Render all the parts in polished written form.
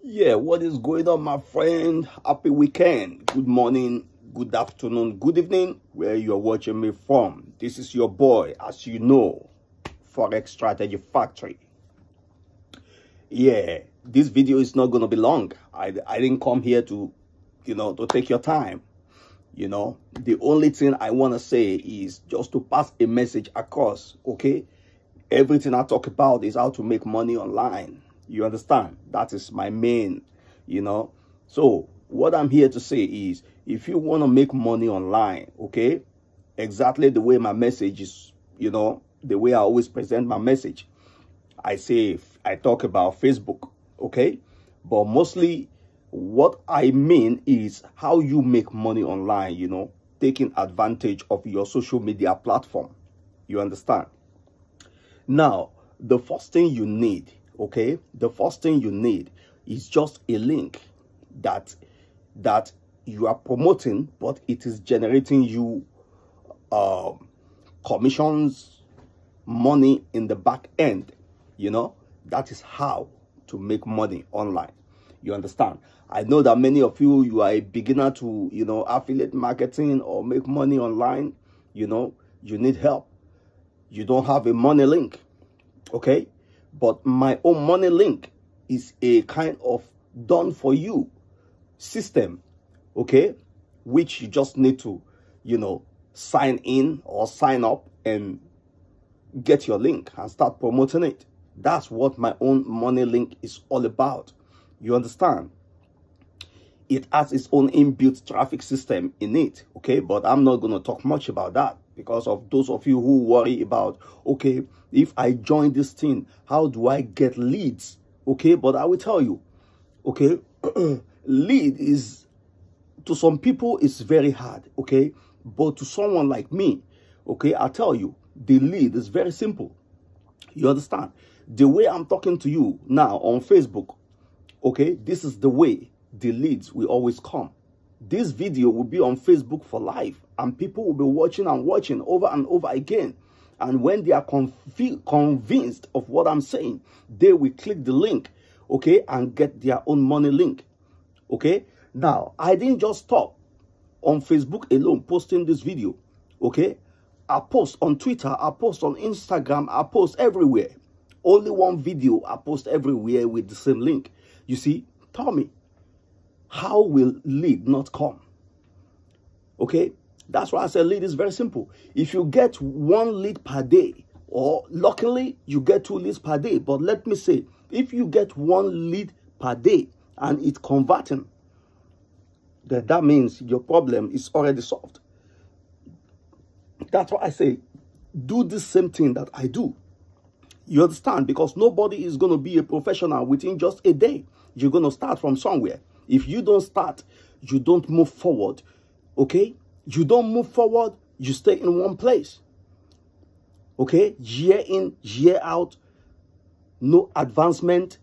Yeah, what is going on, my friend? Happy weekend. Good morning, good afternoon, good evening, where you're watching me from. This is your boy, as you know, Forex Strategy Factory. Yeah, this video is not going to be long. I didn't come here to, to take your time. The only thing I want to say is just to pass a message across, okay? Everything I talk about is how to make money online. You understand? That is my main, So what I'm here to say is, if you want to make money online, okay, exactly the way my message is, the way I always present my message. I talk about Facebook, okay? But mostly what I mean is how you make money online, taking advantage of your social media platform. You understand? Now, the first thing you need, okay, the first thing you need is just a link that you are promoting, but it is generating you commissions, money in the back end. That is how to make money online. You understand? I know that many of you are a beginner to affiliate marketing or make money online. You need help. You don't have a money link, okay? But my own money link is a kind of done for you system, okay? Which you just need to, sign in or sign up and get your link and start promoting it. That's what my own money link is all about. You understand? It has its own inbuilt traffic system in it, okay? But I'm not going to talk much about that because of those of you who worry about, okay, if I join this thing, how do I get leads? Okay, but I will tell you, okay, lead is, to some people, it's very hard, okay? But to someone like me, okay, I tell you, the lead is very simple. You understand? The way I'm talking to you now on Facebook, okay, this is the way the leads will always come. This video will be on Facebook for life, and people will be watching and watching over and over again. And when they are convinced of what I'm saying, they will click the link, okay, and get their own money link, okay? Now, I didn't just stop on Facebook alone posting this video, okay? I post on Twitter, I post on Instagram, I post everywhere. Only one video I post everywhere with the same link. You see, tell me, how will lead not come? Okay? That's why I said lead is very simple. If you get one lead per day, or luckily you get 2 leads per day, but let me say, if you get 1 lead per day and it's converting, then that means your problem is already solved. That's why I say, do the same thing that I do. You understand? Because nobody is going to be a professional within just a day. You're going to start from somewhere. If you don't start, you don't move forward. Okay? You don't move forward, you stay in one place. Okay? Year in, year out, no advancement,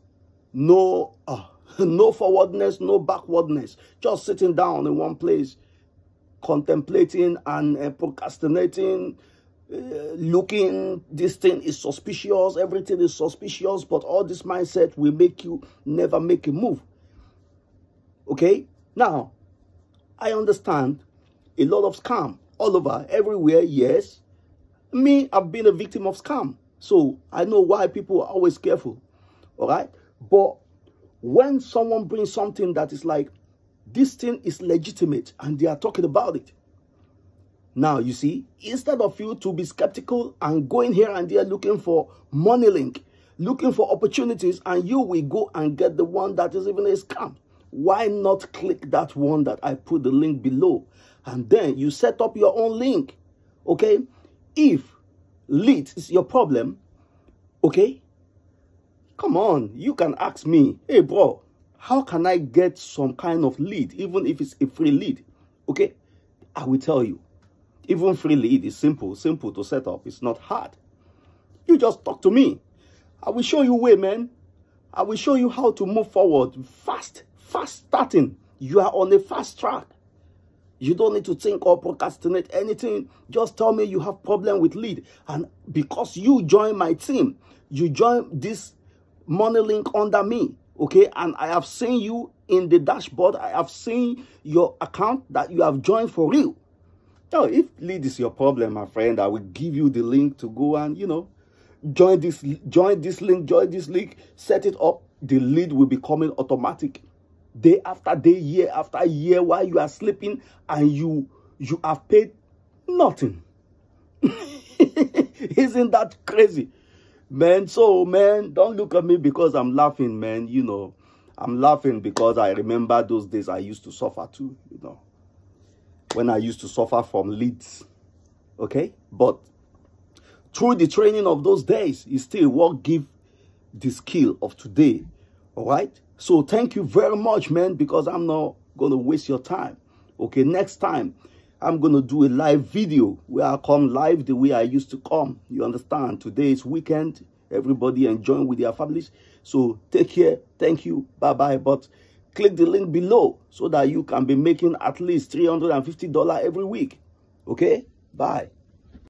no forwardness, no backwardness. Just sitting down in one place, contemplating and procrastinating, looking, this thing is suspicious, everything is suspicious, but all this mindset will make you never make a move. Okay? Now, I understand a lot of scam all over, everywhere, yes. Me, I've been a victim of scam. So I know why people are always careful. All right? But when someone brings something that is like, this thing is legitimate and they are talking about it. Now, you see, instead of you to be skeptical and going here and there looking for money link, looking for opportunities, and you will go and get the one that is even a scam. Why not click that one that I put the link below? And then you set up your own link, okay? If leads is your problem, okay? Come on, you can ask me, hey bro, how can I get some kind of lead, even if it's a free lead, okay? I will tell you. Even free lead is simple to set up. It's not hard. You just talk to me. I will show you way, man. I will show you how to move forward fast starting. You are on a fast track. You don't need to think or procrastinate anything. Just tell me you have problem with lead. And because you join my team, you join this money link under me, Okay, and I have seen you in the dashboard. I have seen your account that you have joined for real. Now, if lead is your problem, my friend, I will give you the link to go and, you know, join this link, set it up. The lead will be coming automatic day after day, year after year, while you are sleeping, and you have paid nothing. Isn't that crazy, man? So, man, don't look at me because I'm laughing, man. You know, I'm laughing because I remember those days I used to suffer too, you know, when I used to suffer from leads. Okay, but through the training of those days, it's still what give the skill of today. All right, so thank you very much, man, because I'm not gonna waste your time. Okay, next time I'm gonna do a live video where I come live the way I used to come. You understand? Today is weekend, everybody enjoying with their families. So take care, thank you, bye bye. But click the link below so that you can be making at least $350 every week. Okay, bye.